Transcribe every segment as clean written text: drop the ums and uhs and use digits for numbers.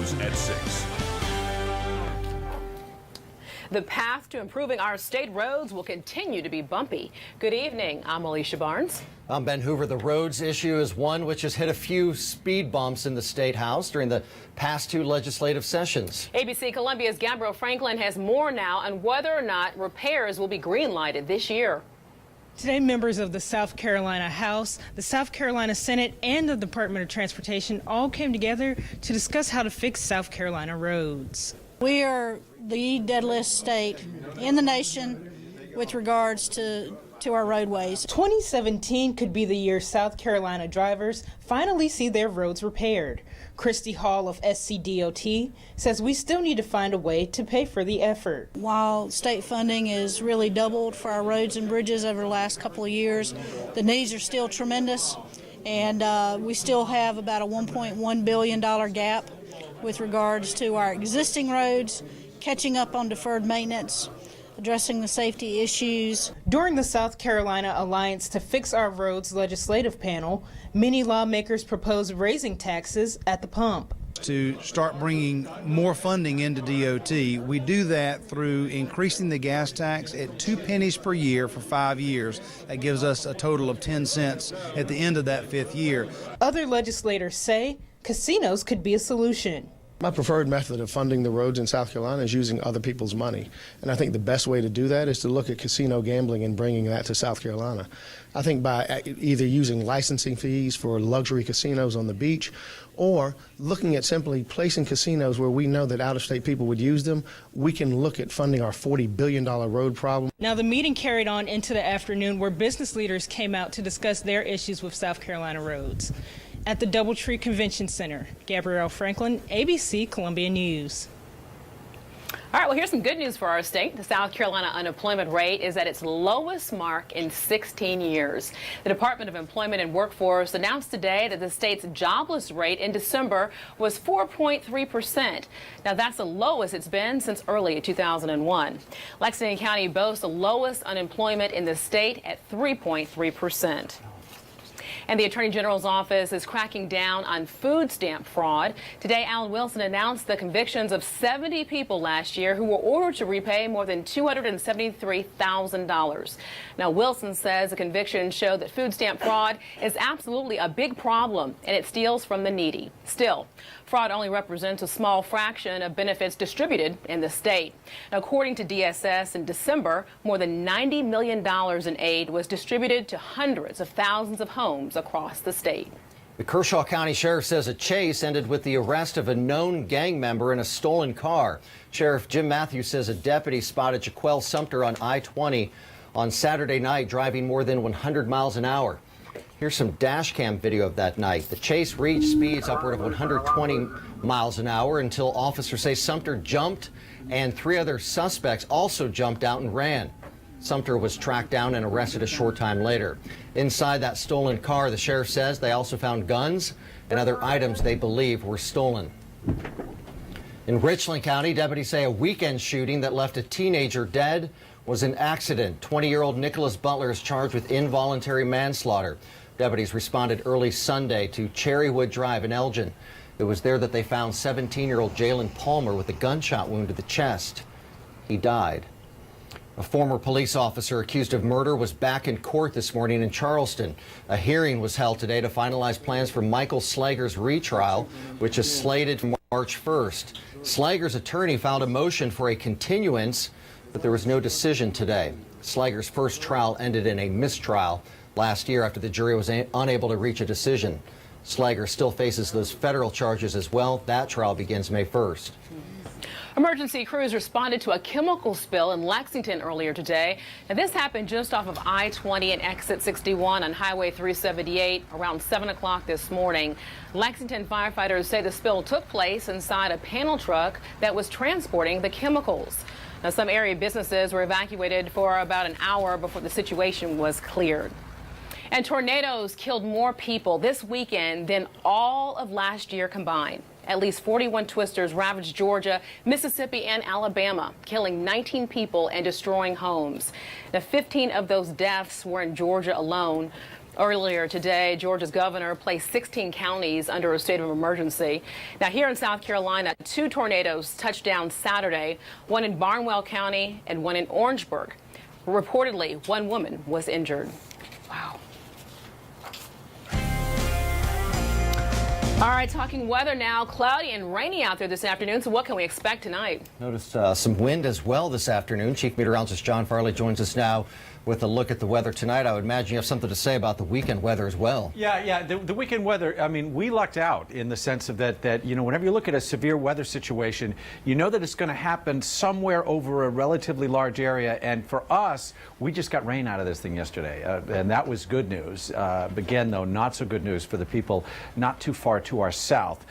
News at 6. The path to improving our state roads will continue to be bumpy. Good evening. I'm Alicia Barnes. I'm Ben Hoover. The roads issue is one which has hit a few speed bumps in the State House during the past two legislative sessions. ABC Columbia's Gabrielle Franklin has more now on whether or not repairs will be green-lighted this year. Today, members of the South Carolina House, the South Carolina Senate, and the Department of Transportation all came together to discuss how to fix South Carolina roads. We are the deadliest state in the nation with regards to our roadways. 2017 could be the year South Carolina drivers finally see their roads repaired. Christy Hall of SCDOT says we still need to find a way to pay for the effort. While state funding is really doubled for our roads and bridges over the last couple of years, the needs are still tremendous, and we still have about a $1.1 billion gap with regards to our existing roads, catching up on deferred maintenance, addressing the safety issues. During the South Carolina Alliance to Fix Our Roads legislative panel, many lawmakers proposed raising taxes at the pump. To start bringing more funding into DOT, we do that through increasing the gas tax at 2 pennies per year for 5 years. That gives us a total of 10 cents at the end of that 5th year. Other legislators say casinos could be a solution. My preferred method of funding the roads in South Carolina is using other people's money. And I think the best way to do that is to look at casino gambling and bringing that to South Carolina. I think by either using licensing fees for luxury casinos on the beach or looking at simply placing casinos where we know that out-of-state people would use them, we can look at funding our $40 billion road problem. Now, the meeting carried on into the afternoon where business leaders came out to discuss their issues with South Carolina roads. At the Doubletree Convention Center, Gabrielle Franklin, ABC Columbia News. All right, well, here's some good news for our state. The South Carolina unemployment rate is at its lowest mark in 16 years. The Department of Employment and Workforce announced today that the state's jobless rate in December was 4.3%. Now, that's the lowest it's been since early 2001. Lexington County boasts the lowest unemployment in the state at 3.3%. And the Attorney General's office is cracking down on food stamp fraud. Today, Alan Wilson announced the convictions of 70 people last year who were ordered to repay more than $273,000. Now, Wilson says the convictions show that food stamp fraud is absolutely a big problem, and it steals from the needy. Still, fraud only represents a small fraction of benefits distributed in the state. Now, according to DSS, in December, more than $90 million in aid was distributed to hundreds of thousands of homes across the state. The Kershaw County Sheriff says a chase ended with the arrest of a known gang member in a stolen car. Sheriff Jim Matthews says a deputy spotted Jaquel Sumter on I-20 on Saturday night driving more than 100 miles an hour. Here's some dash cam video of that night. The chase reached speeds upward of 120 miles an hour until officers say Sumter jumped and 3 other suspects also jumped out and ran. Sumter was tracked down and arrested a short time later. Inside that stolen car, the sheriff says they also found guns and other items they believe were stolen. In Richland County, deputies say a weekend shooting that left a teenager dead was an accident. 20-year-old Nicholas Butler is charged with involuntary manslaughter. Deputies responded early Sunday to Cherrywood Drive in Elgin. It was there that they found 17-year-old Jalen Palmer with a gunshot wound to the chest. He died. A former police officer accused of murder was back in court this morning in Charleston. A hearing was held today to finalize plans for Michael Slager's retrial, which is slated for March 1st. Slager's attorney filed a motion for a continuance, but there was no decision today. Slager's first trial ended in a mistrial last year after the jury was unable to reach a decision. Slager still faces those federal charges as well. That trial begins May 1st. Emergency crews responded to a chemical spill in Lexington earlier today. Now, this happened just off of I-20 and exit 61 on Highway 378 around 7 o'clock this morning. Lexington firefighters say the spill took place inside a panel truck that was transporting the chemicals. Now, some area businesses were evacuated for about an hour before the situation was cleared. And tornadoes killed more people this weekend than all of last year combined. At least 41 twisters ravaged Georgia, Mississippi, and Alabama, killing 19 people and destroying homes. Now, 15 of those deaths were in Georgia alone. Earlier today, Georgia's governor placed 16 counties under a state of emergency. Now, here in South Carolina, 2 tornadoes touched down Saturday, one in Barnwell County and one in Orangeburg. Reportedly, 1 woman was injured. Wow. All right, talking weather now. Cloudy and rainy out there this afternoon, so what can we expect tonight? Noticed some wind as well this afternoon. Chief Meteorologist John Farley joins us now with a look at the weather tonight. I would imagine you have something to say about the weekend weather as well. Yeah. The weekend weather, I mean, we lucked out in the sense of that, you know, whenever you look at a severe weather situation, you know that it's going to happen somewhere over a relatively large area. And for us, we just got rain out of this thing yesterday. And that was good news. Again, though, not so good news for the people not too far to our south.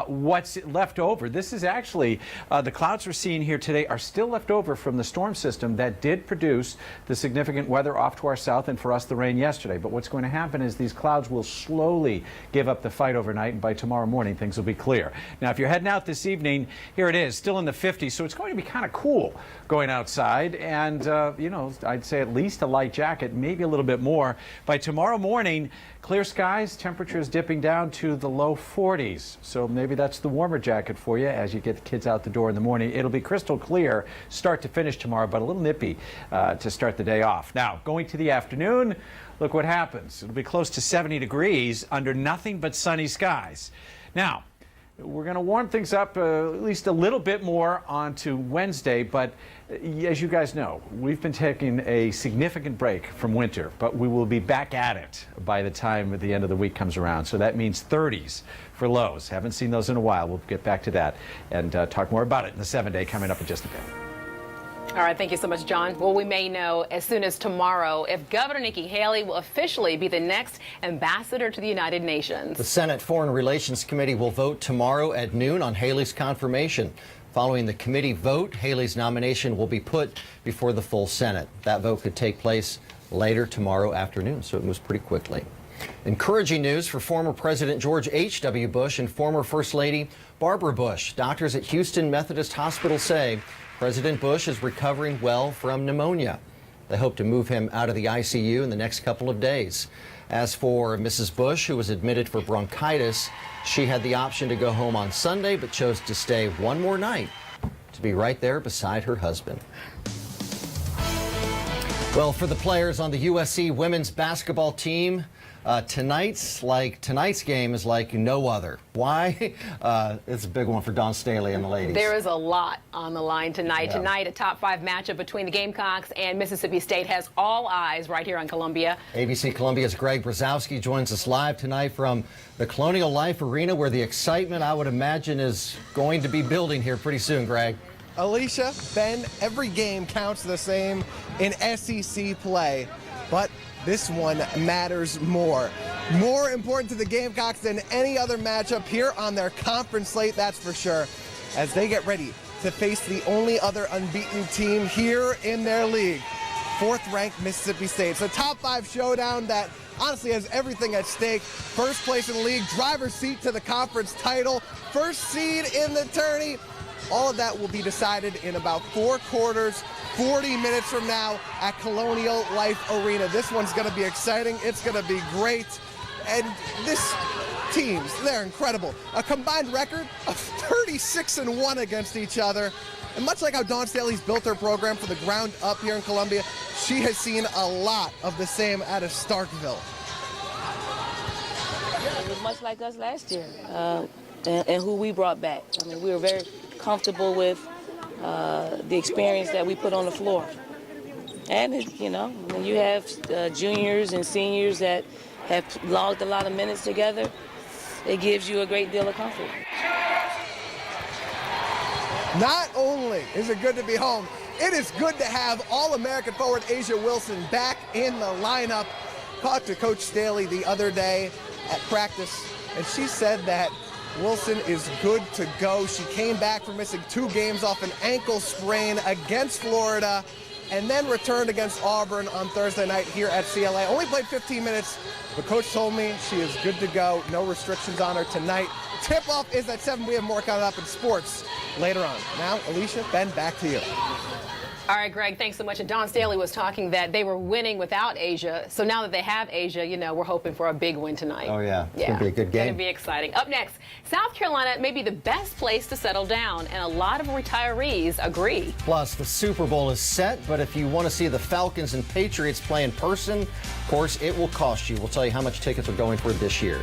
What's left over, this is actually, the clouds we're seeing here today are still left over from the storm system that did produce the significant weather off to our south, and for us the rain yesterday. But what's going to happen is these clouds will slowly give up the fight overnight, and by tomorrow morning things will be clear. Now, if you're heading out this evening, here it is, still in the 50s, so it's going to be kind of cool going outside, and you know, I'd say at least a light jacket, maybe a little bit more. By tomorrow morning, clear skies, temperatures dipping down to the low 40s. So maybe that's the warmer jacket for you as you get the kids out the door in the morning. It'll be crystal clear start to finish tomorrow, but a little nippy to start the day off. Now, going to the afternoon, look what happens. It'll be close to 70 degrees under nothing but sunny skies. Now, we're going to warm things up at least a little bit more onto Wednesday, but as you guys know, we've been taking a significant break from winter, but we will be back at it by the time the end of the week comes around. So that means 30s for lows. Haven't seen those in a while. We'll get back to that and talk more about it in the 7-day coming up in just a bit. All right, thank you so much, John. Well, we may know as soon as tomorrow if Governor Nikki Haley will officially be the next ambassador to the United Nations. The Senate Foreign Relations Committee will vote tomorrow at noon on Haley's confirmation. Following the committee vote, Haley's nomination will be put before the full Senate. That vote could take place later tomorrow afternoon, so it moves pretty quickly. Encouraging news for former President George H.W. Bush and former First Lady Barbara Bush. Doctors at Houston Methodist Hospital say President Bush is recovering well from pneumonia. They hope to move him out of the ICU in the next couple of days. As for Mrs. Bush, who was admitted for bronchitis, she had the option to go home on Sunday, but chose to stay one more night to be right there beside her husband. Well, for the players on the USC women's basketball team, tonight's game is like no other. Why? It's a big one for Dawn Staley and the ladies. There is a lot on the line tonight. Yeah. Tonight, a top 5 matchup between the Gamecocks and Mississippi State has all eyes right here on Columbia. ABC Columbia's Greg Brzezowski joins us live tonight from the Colonial Life Arena, where the excitement, I would imagine, is going to be building here pretty soon, Greg. Alicia, Ben, every game counts the same in SEC play, but this one matters more. More important to the Gamecocks than any other matchup here on their conference slate, that's for sure, as they get ready to face the only other unbeaten team here in their league, 4th-ranked Mississippi State. It's a top 5 showdown that honestly has everything at stake. First place in the league, driver's seat to the conference title, first seed in the tourney. All of that will be decided in about 4 quarters, 40 minutes from now at Colonial Life Arena. This one's going to be exciting. It's going to be great. And this teams, they're incredible. A combined record of 36-1 against each other. And much like how Dawn Staley's built her program from the ground up here in Columbia, she has seen a lot of the same out of Starkville. It was much like us last year, and who we brought back. I mean, we were very comfortable with the experience that we put on the floor. And, you know, when you have juniors and seniors that have logged a lot of minutes together, it gives you a great deal of comfort. Not only is it good to be home, it is good to have All-American forward Asia Wilson back in the lineup. Talked to Coach Staley the other day at practice, and she said that Wilson is good to go. She came back from missing 2 games off an ankle sprain against Florida and then returned against Auburn on Thursday night here at CLA. Only played 15 minutes, but Coach told me she is good to go. No restrictions on her tonight. Tip-off is at 7. We have more coming up in sports later on. Now, Alicia, Ben, back to you. All right, Greg, thanks so much. And Don Staley was talking that they were winning without Asia. So now that they have Asia, you know, we're hoping for a big win tonight. Oh, yeah. It's going to be a good game. It's going to be exciting. Up next, South Carolina may be the best place to settle down, and a lot of retirees agree. Plus, the Super Bowl is set, but if you want to see the Falcons and Patriots play in person, of course, it will cost you. We'll tell you how much tickets are going for this year.